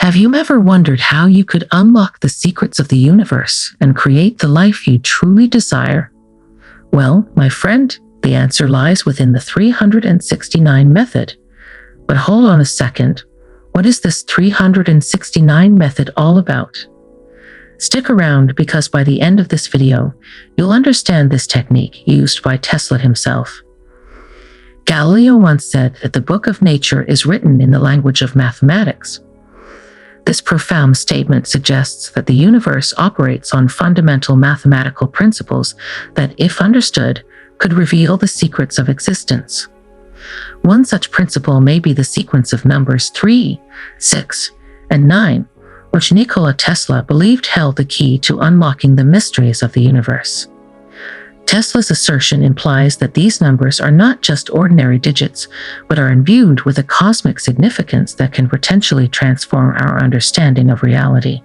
Have you ever wondered how you could unlock the secrets of the universe and create the life you truly desire? Well, my friend, the answer lies within the 369 method. But hold on a second. What is this 369 method all about? Stick around because by the end of this video, you'll understand this technique used by Tesla himself. Galileo once said that the book of nature is written in the language of mathematics. This profound statement suggests that the universe operates on fundamental mathematical principles that, if understood, could reveal the secrets of existence. One such principle may be the sequence of numbers 3, 6, and 9, which Nikola Tesla believed held the key to unlocking the mysteries of the universe. Tesla's assertion implies that these numbers are not just ordinary digits, but are imbued with a cosmic significance that can potentially transform our understanding of reality.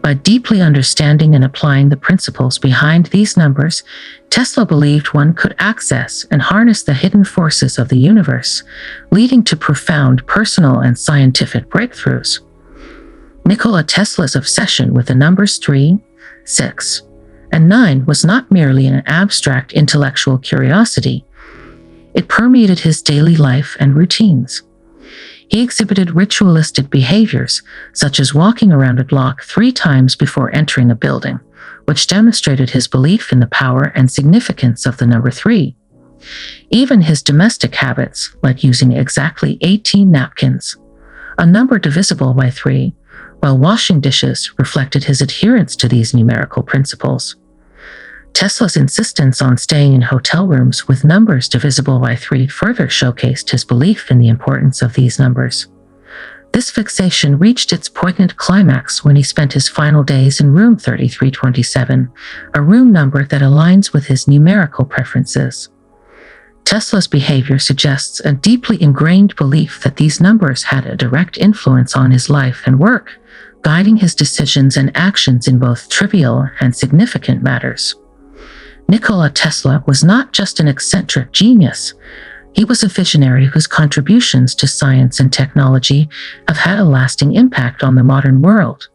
By deeply understanding and applying the principles behind these numbers, Tesla believed one could access and harness the hidden forces of the universe, leading to profound personal and scientific breakthroughs. Nikola Tesla's obsession with the numbers 3, 6, and 9 was not merely an abstract intellectual curiosity. It permeated his daily life and routines. He exhibited ritualistic behaviors, such as walking around a block 3 times before entering a building, which demonstrated his belief in the power and significance of the number 3. Even his domestic habits, like using exactly 18 napkins, a number divisible by 3, while washing dishes, reflected his adherence to these numerical principles. Tesla's insistence on staying in hotel rooms with numbers divisible by 3 further showcased his belief in the importance of these numbers. This fixation reached its poignant climax when he spent his final days in room 3327, a room number that aligns with his numerical preferences. Tesla's behavior suggests a deeply ingrained belief that these numbers had a direct influence on his life and work, guiding his decisions and actions in both trivial and significant matters. Nikola Tesla was not just an eccentric genius. He was a visionary whose contributions to science and technology have had a lasting impact on the modern world.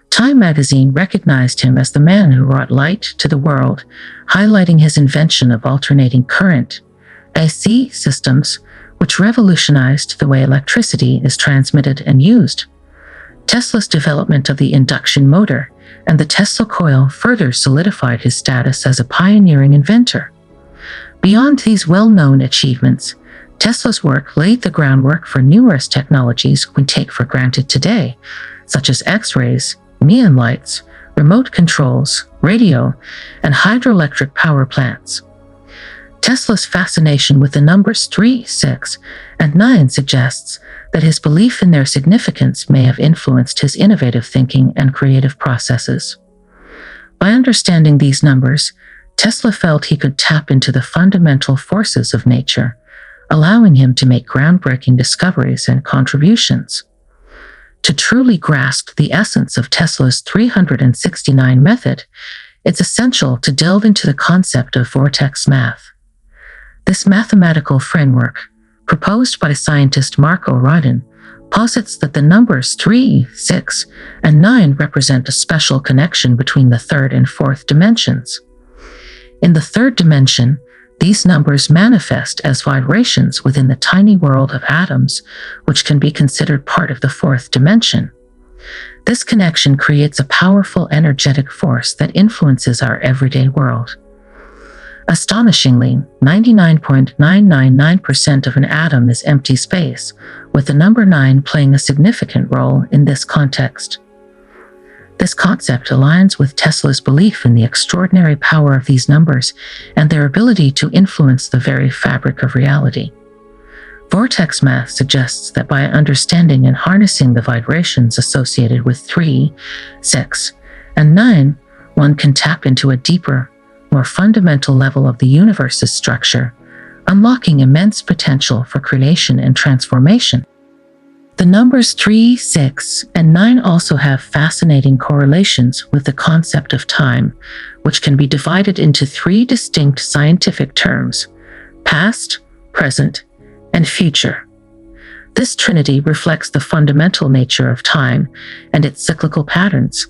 Time magazine recognized him as the man who brought light to the world, highlighting his invention of alternating current AC systems, which revolutionized the way electricity is transmitted and used. Tesla's development of the induction motor and the Tesla coil further solidified his status as a pioneering inventor. Beyond these well-known achievements, Tesla's work laid the groundwork for numerous technologies we take for granted today, such as X-rays, neon lights, remote controls, radio, and hydroelectric power plants. Tesla's fascination with the numbers 3, 6, and 9 suggests that his belief in their significance may have influenced his innovative thinking and creative processes. By understanding these numbers, Tesla felt he could tap into the fundamental forces of nature, allowing him to make groundbreaking discoveries and contributions. To truly grasp the essence of Tesla's 369 method, it's essential to delve into the concept of vortex math. This mathematical framework, proposed by scientist Mark O'Riordan, posits that the numbers 3, 6, and 9 represent a special connection between the third and fourth dimensions. In the third dimension, these numbers manifest as vibrations within the tiny world of atoms, which can be considered part of the fourth dimension. This connection creates a powerful energetic force that influences our everyday world. Astonishingly, 99.999% of an atom is empty space, with the number 9 playing a significant role in this context. This concept aligns with Tesla's belief in the extraordinary power of these numbers and their ability to influence the very fabric of reality. Vortex math suggests that by understanding and harnessing the vibrations associated with 3, 6, and 9, one can tap into a deeper, more fundamental level of the universe's structure, unlocking immense potential for creation and transformation. The numbers 3, 6, and 9 also have fascinating correlations with the concept of time, which can be divided into 3 distinct scientific terms: past, present, and future. This trinity reflects the fundamental nature of time and its cyclical patterns.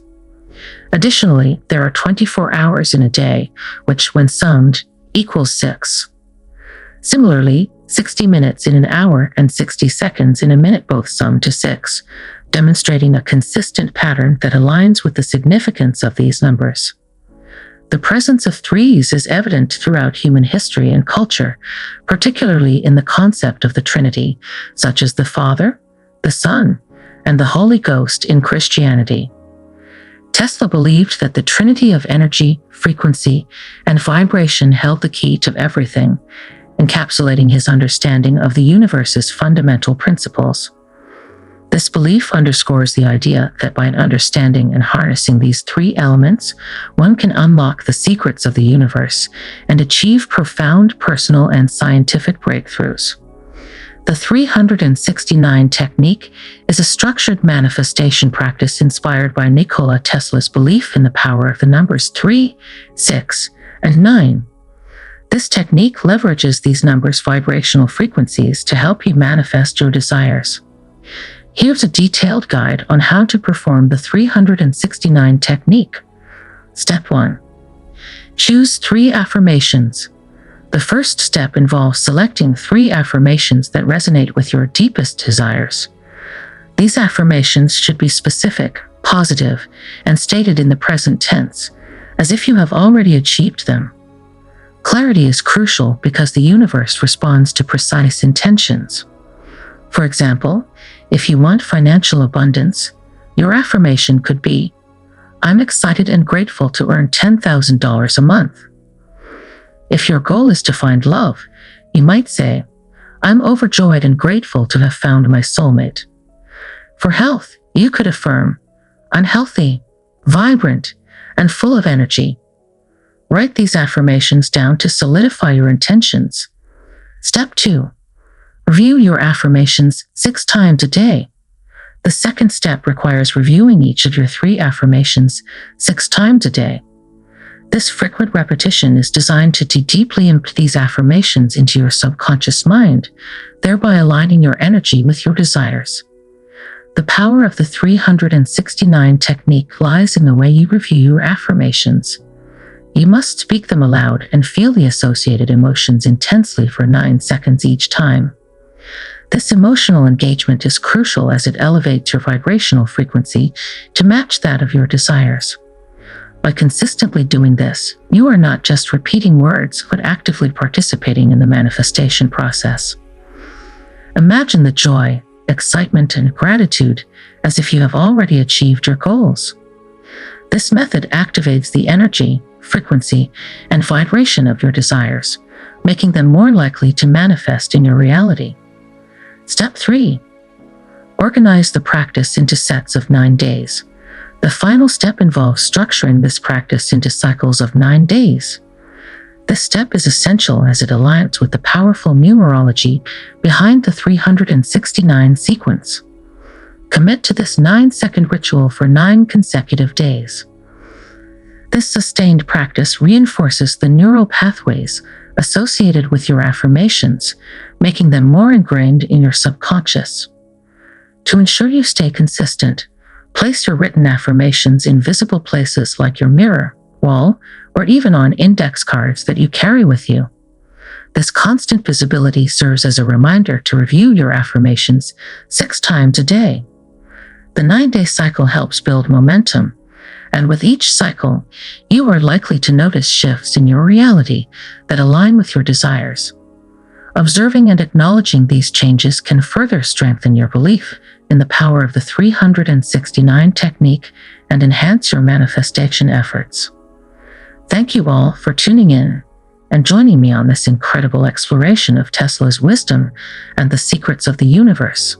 Additionally, there are 24 hours in a day, which, when summed, equals 6. Similarly, 60 minutes in an hour and 60 seconds in a minute both sum to 6, demonstrating a consistent pattern that aligns with the significance of these numbers. The presence of threes is evident throughout human history and culture, particularly in the concept of the Trinity, such as the Father, the Son, and the Holy Ghost in Christianity. Tesla believed that the trinity of energy, frequency, and vibration held the key to everything, encapsulating his understanding of the universe's fundamental principles. This belief underscores the idea that by understanding and harnessing these three elements, one can unlock the secrets of the universe and achieve profound personal and scientific breakthroughs. The 369 technique is a structured manifestation practice inspired by Nikola Tesla's belief in the power of the numbers 3, 6, and 9. This technique leverages these numbers' vibrational frequencies to help you manifest your desires. Here's a detailed guide on how to perform the 369 technique. Step 1. Choose 3 affirmations. The first step involves selecting 3 affirmations that resonate with your deepest desires. These affirmations should be specific, positive, and stated in the present tense, as if you have already achieved them. Clarity is crucial because the universe responds to precise intentions. For example, if you want financial abundance, your affirmation could be, "I'm excited and grateful to earn $10,000 a month." If your goal is to find love, you might say, "I'm overjoyed and grateful to have found my soulmate." For health, you could affirm, "I'm healthy, vibrant, and full of energy." Write these affirmations down to solidify your intentions. Step 2. Review your affirmations 6 times a day. The second step requires reviewing each of your 3 affirmations 6 times a day. This frequent repetition is designed to deeply embed these affirmations into your subconscious mind, thereby aligning your energy with your desires. The power of the 369 technique lies in the way you review your affirmations. You must speak them aloud and feel the associated emotions intensely for 9 seconds each time. This emotional engagement is crucial as it elevates your vibrational frequency to match that of your desires. By consistently doing this, you are not just repeating words, but actively participating in the manifestation process. Imagine the joy, excitement, and gratitude as if you have already achieved your goals. This method activates the energy, frequency, and vibration of your desires, making them more likely to manifest in your reality. Step 3. Organize the practice into sets of 9 days. The final step involves structuring this practice into cycles of 9 days. This step is essential as it aligns with the powerful numerology behind the 369 sequence. Commit to this 9-second ritual for 9 consecutive days. This sustained practice reinforces the neural pathways associated with your affirmations, making them more ingrained in your subconscious. To ensure you stay consistent, place your written affirmations in visible places like your mirror, wall, or even on index cards that you carry with you. This constant visibility serves as a reminder to review your affirmations 6 times a day. The 9-day cycle helps build momentum, and with each cycle, you are likely to notice shifts in your reality that align with your desires. Observing and acknowledging these changes can further strengthen your belief in the power of the 369 technique and enhance your manifestation efforts. Thank you all for tuning in and joining me on this incredible exploration of Tesla's wisdom and the secrets of the universe.